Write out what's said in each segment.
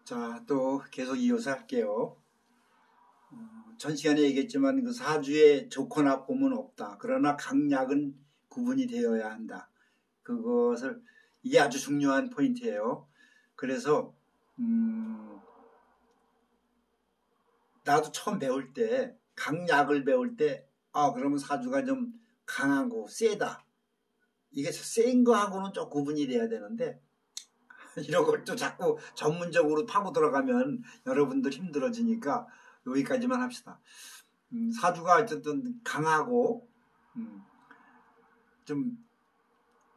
자, 또 계속 이어서 할게요. 전 시간에 얘기했지만 그 사주에 좋고 나쁨은 없다. 그러나 강약은 구분이 되어야 한다. 이게 아주 중요한 포인트예요. 그래서 나도 처음 배울 때 강약을 배울 때 그러면 사주가 좀 강하고 세다. 이게 센 거하고는 좀 구분이 돼야 되는데 이런 걸 또 자꾸 전문적으로 파고 들어가면 여러분들 힘들어지니까 여기까지만 합시다. 사주가 어쨌든 강하고 좀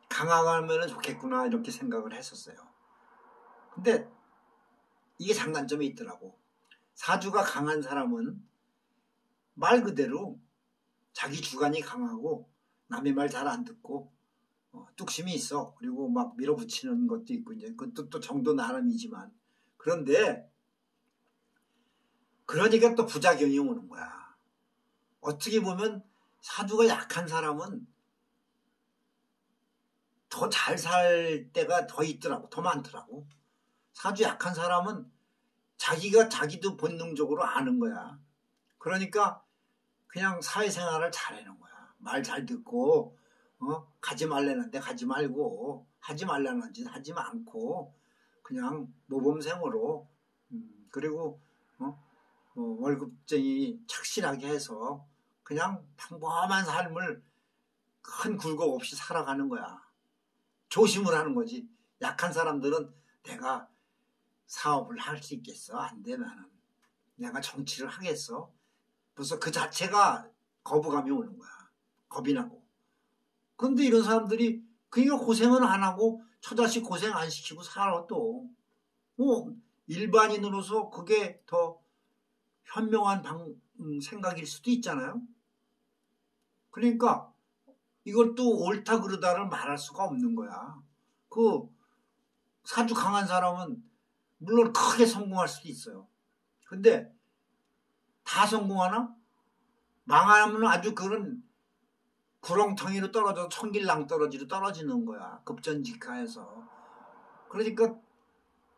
강하면 좋겠구나 이렇게 생각을 했었어요. 근데 이게 장단점이 있더라고. 사주가 강한 사람은 말 그대로 자기 주관이 강하고 남의 말 잘 안 듣고 뚝심이 있어. 그리고 막 밀어붙이는 것도 있고 이제 그것도 또 정도 나름이지만 그런데 그러니까 또 부작용이 오는 거야. 어떻게 보면 사주가 약한 사람은 더 잘 살 때가 더 있더라고. 더 많더라고. 사주 약한 사람은 자기도 본능적으로 아는 거야. 그러니까 그냥 사회생활을 잘하는 거야. 말 잘 듣고 가지 말라는데 가지 말고 하지 말라는 짓 하지 않고 그냥 모범생으로 그리고 월급쟁이 착실하게 해서 그냥 평범한 삶을 큰 굴곡 없이 살아가는 거야. 조심을 하는 거지. 약한 사람들은 내가 사업을 할 수 있겠어? 안 돼, 나는. 내가 정치를 하겠어? 벌써 그 자체가 거부감이 오는 거야. 겁이 나고. 그런데 이런 사람들이 그러니까 고생은 안 하고 처자식 고생 안 시키고 살아 또. 일반인으로서 그게 더 현명한 생각일 수도 있잖아요. 그러니까 이걸 또 옳다 그르다를 말할 수가 없는 거야. 그 사주 강한 사람은 물론 크게 성공할 수도 있어요. 근데 다 성공하나? 망하면 아주 그런 구렁텅이로 떨어져 천길낭떠러지로 떨어지는 거야. 급전직하에서. 그러니까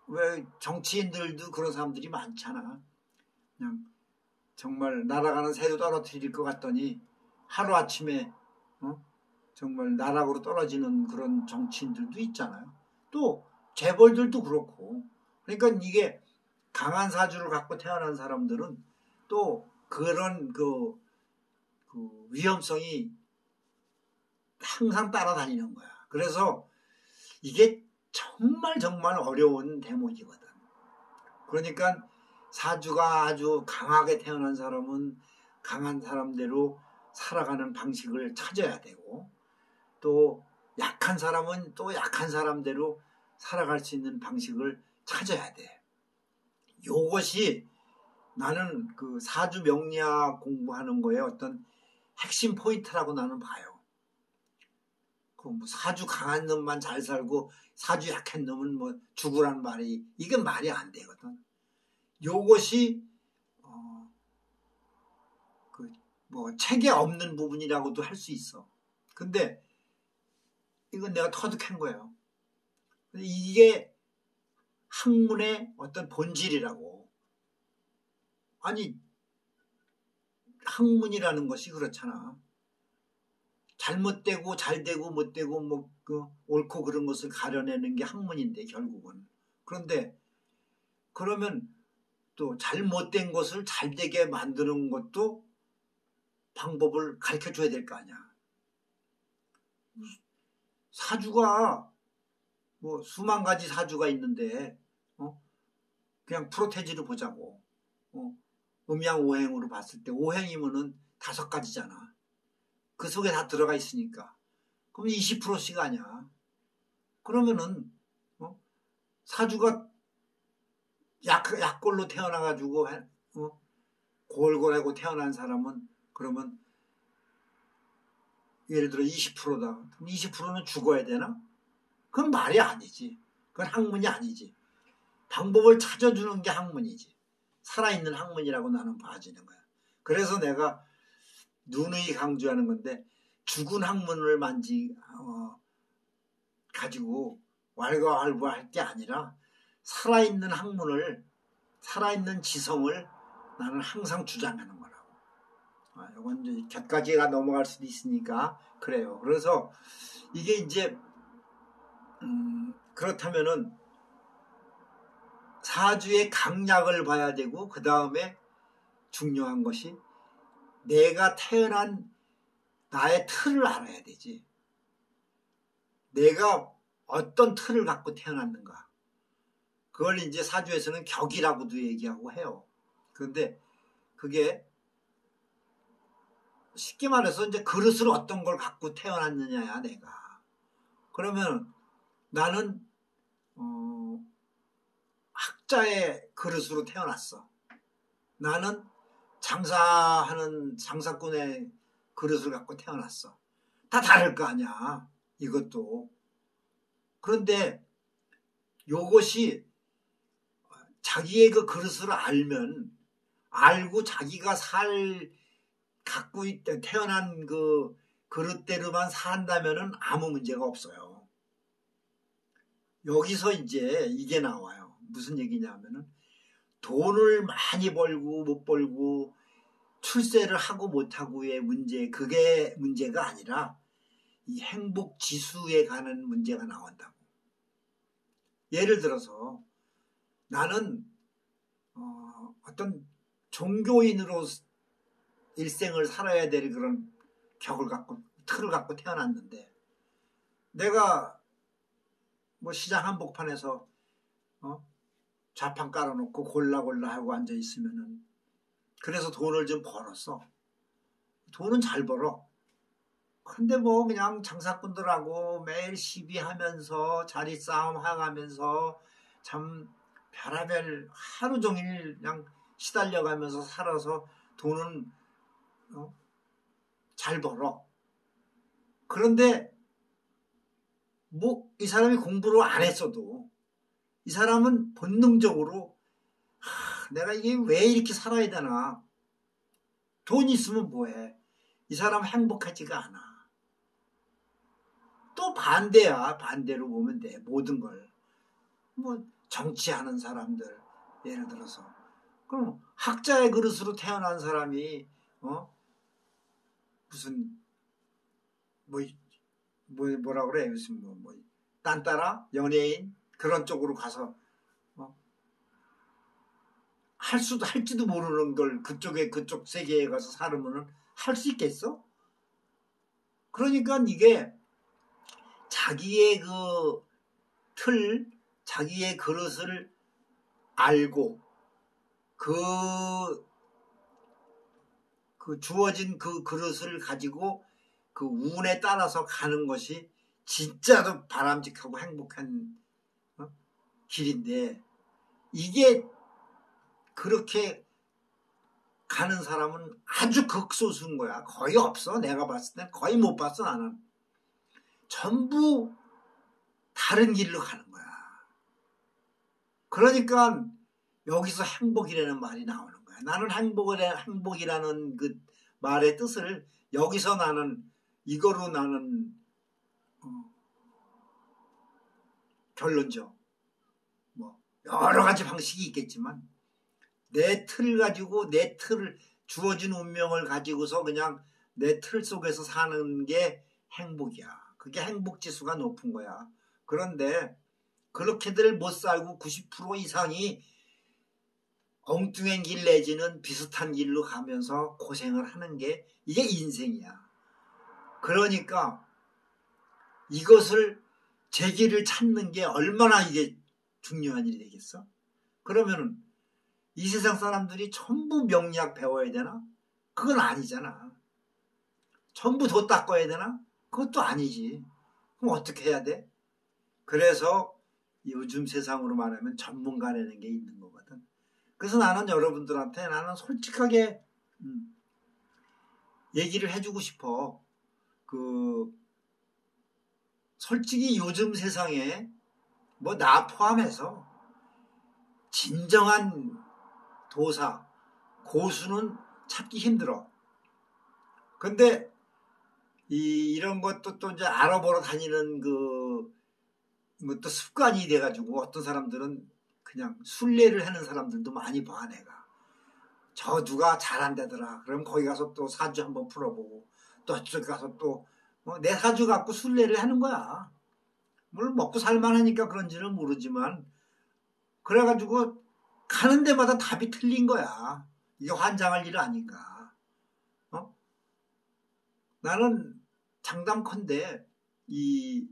왜 정치인들도 그런 사람들이 많잖아. 그냥 정말 날아가는 새도 떨어뜨릴 것 같더니 하루아침에 정말 나락으로 떨어지는 그런 정치인들도 있잖아요. 또 재벌들도 그렇고. 그러니까 이게 강한 사주를 갖고 태어난 사람들은 또 그런 그 위험성이 항상 따라다니는 거야. 그래서 이게 정말 어려운 대목이거든. 그러니까 사주가 아주 강하게 태어난 사람은 강한 사람대로 살아가는 방식을 찾아야 되고 또 약한 사람은 또 약한 사람대로 살아갈 수 있는 방식을 찾아야 돼. 요것이 나는 그 사주 명리학 공부하는 거에 어떤 핵심 포인트라고 나는 봐요. 사주 강한 놈만 잘 살고 사주 약한 놈은 뭐 죽으란 말이 이게 말이 안 되거든. 요것이 책에 없는 부분이라고도 할 수 있어. 근데 이건 내가 터득한 거예요. 이게 학문의 어떤 본질이라고. 아니 학문이라는 것이 그렇잖아. 잘못되고 잘되고 못되고 옳고 그런 것을 가려내는 게 학문인데 결국은. 그런데 그러면 또 잘못된 것을 잘되게 만드는 것도 방법을 가르쳐줘야 될 거 아니야. 사주가 수만 가지 사주가 있는데 그냥 프로테지를 보자고. 음양오행으로 봤을 때 오행이면은 5가지잖아. 그 속에 다 들어가 있으니까. 그럼 20%씩 아니야. 그러면은 사주가 약골로 태어나가지고 골골하고 태어난 사람은 그러면 예를 들어 20%다. 그럼 20%는 죽어야 되나? 그건 말이 아니지. 그건 학문이 아니지. 방법을 찾아주는 게 학문이지. 살아있는 학문이라고 나는 봐지는 거야. 그래서 내가 누누이 강조하는 건데 죽은 학문을 가지고 왈가왈부할 게 아니라 살아있는 학문을, 살아있는 지성을 나는 항상 주장하는 거라고. 이건 이제 곁가지가 넘어갈 수도 있으니까 그래요. 그래서 이게 이제 그렇다면은 사주의 강약을 봐야 되고, 그 다음에 중요한 것이 내가 태어난 나의 틀을 알아야 되지. 내가 어떤 틀을 갖고 태어났는가. 그걸 이제 사주에서는 격이라고도 얘기하고 해요. 그런데 그게 쉽게 말해서 이제 그릇을 어떤 걸 갖고 태어났느냐야, 내가. 그러면 나는 학자의 그릇으로 태어났어. 나는 장사하는 장사꾼의 그릇을 갖고 태어났어. 다 다를 거 아니야, 이것도. 그런데 요것이 자기의 그 그릇을 알고 자기가 갖고 있다, 태어난 그 그릇대로만 산다면은 아무 문제가 없어요. 여기서 이제 이게 나와요. 무슨 얘기냐면은 돈을 많이 벌고 못 벌고 출세를 하고 못하고의 문제, 그게 문제가 아니라 이 행복 지수에 관한 문제가 나온다고. 예를 들어서 나는 어떤 종교인으로 일생을 살아야 될 그런 틀을 갖고 태어났는데, 내가 뭐 시장 한복판에서 좌판 깔아놓고 골라 하고 앉아 있으면은, 그래서 돈을 좀 벌었어. 돈은 잘 벌어. 근데 뭐 그냥 장사꾼들하고 매일 시비하면서 자리 싸움 하면서 참 별의별 하루 종일 그냥 시달려가면서 살아서 돈은 잘 벌어. 그런데 뭐 이 사람이 공부를 안 했어도 이 사람은 본능적으로 내가 이게 왜 이렇게 살아야 되나. 돈 있으면 뭐해. 이 사람 행복하지가 않아. 또 반대야. 반대로 보면 돼. 모든 걸. 뭐 정치하는 사람들 예를 들어서, 그럼 학자의 그릇으로 태어난 사람이 무슨 뭐라 그래, 무슨 딴따라 연예인 그런 쪽으로 가서 할지도 모르는 걸 그쪽 세계에 가서 살으면은 할 수 있겠어? 그러니까 이게 자기의 그 틀, 자기의 그릇을 알고 그 주어진 그 그릇을 가지고 그 운에 따라서 가는 것이 진짜로 바람직하고 행복한 길인데, 이게 그렇게 가는 사람은 아주 극소수인 거야. 거의 없어. 내가 봤을 땐 거의 못 봤어. 나는 전부 다른 길로 가는 거야. 그러니까 여기서 행복이라는 말이 나오는 거야. 나는 행복이라는 그 말의 뜻을 여기서 나는 이거로 나는 결론적 뭐 여러 가지 방식이 있겠지만, 내 틀 가지고 내 틀을 주어진 운명을 가지고서 그냥 내 틀 속에서 사는 게 행복이야. 그게 행복지수가 높은 거야. 그런데 그렇게들 못 살고 90% 이상이 엉뚱한 길 내지는 비슷한 길로 가면서 고생을 하는 게 이게 인생이야. 그러니까 이것을 제 길을 찾는 게 얼마나 이게 중요한 일이 되겠어? 그러면은 이 세상 사람들이 전부 명리학 배워야 되나? 그건 아니잖아. 전부 도 닦아야 되나? 그것도 아니지. 그럼 어떻게 해야 돼? 그래서 요즘 세상으로 말하면 전문가라는 게 있는 거거든. 그래서 나는 여러분들한테 나는 솔직하게 얘기를 해주고 싶어. 솔직히 요즘 세상에 뭐 나 포함해서 진정한 도사, 고수는 찾기 힘들어. 근데 이런 것도 또 이제 알아보러 다니는 것도 습관이 돼가지고 어떤 사람들은 그냥 순례를 하는 사람들도 많이 봐. 내가 저 누가 잘한다더라. 그럼 거기 가서 또 사주 한번 풀어보고 또 저쪽 가서 또 내 사주 갖고 순례를 하는 거야. 물론 먹고 살만하니까 그런지는 모르지만 그래가지고 가는 데마다 답이 틀린 거야. 이게 환장할 일 아닌가. 나는 장담컨대 이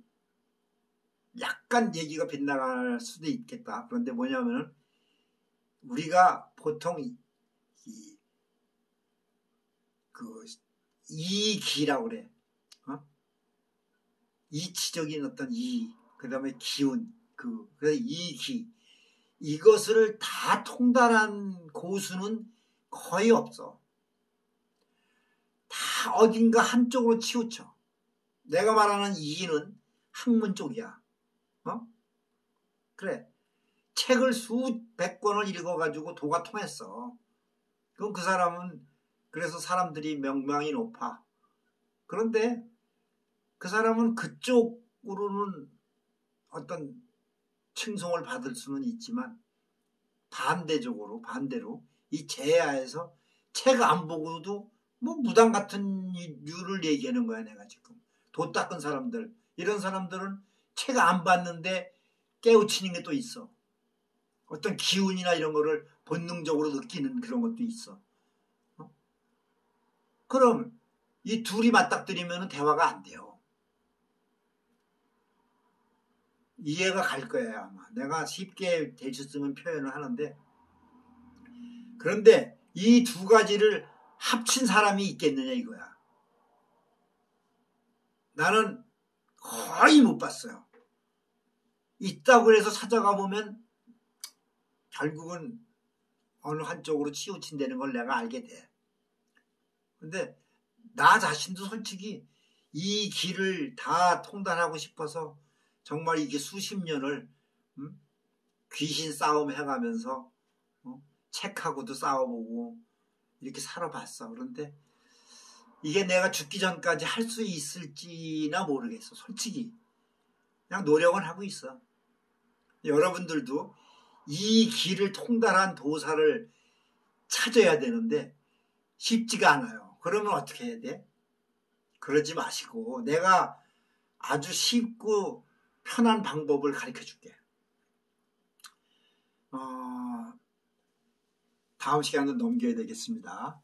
약간 얘기가 빗나갈 수도 있겠다. 그런데 뭐냐면은 우리가 보통 이기라고 그래. 이치적인 어떤 그 다음에 기운, 그래서 이기. 이것을 다 통달한 고수는 거의 없어. 다 어딘가 한쪽으로 치우쳐. 내가 말하는 이기는 학문 쪽이야. 그래. 책을 수백 권을 읽어가지고 도가 통했어. 그럼 그 사람은 그래서 사람들이 명망이 높아. 그런데 그 사람은 그쪽으로는 어떤 칭송을 받을 수는 있지만 반대로 이 제야에서 책 안 보고도 뭐 무당 같은 류를 얘기하는 거야. 내가 지금 도 닦은 사람들, 이런 사람들은 책 안 봤는데 깨우치는 게 또 있어. 어떤 기운이나 이런 거를 본능적으로 느끼는 그런 것도 있어. 그럼 이 둘이 맞닥뜨리면 대화가 안 돼요. 이해가 갈 거예요. 아마 내가 쉽게 될 수 있으면 표현을 하는데, 그런데 이 두 가지를 합친 사람이 있겠느냐 이거야. 나는 거의 못 봤어요. 있다고 해서 찾아가 보면 결국은 어느 한쪽으로 치우친다는 걸 내가 알게 돼. 근데 나 자신도 솔직히 이 길을 다 통달하고 싶어서 정말 이게 수십 년을 귀신 싸움 해가면서 책하고도 싸워보고 이렇게 살아봤어. 그런데 이게 내가 죽기 전까지 할 수 있을지나 모르겠어. 솔직히 그냥 노력은 하고 있어. 여러분들도 이 길을 통달한 도사를 찾아야 되는데 쉽지가 않아요. 그러면 어떻게 해야 돼? 그러지 마시고 내가 아주 쉽고 편한 방법을 가르쳐 줄게. 다음 시간은 넘겨야 되겠습니다.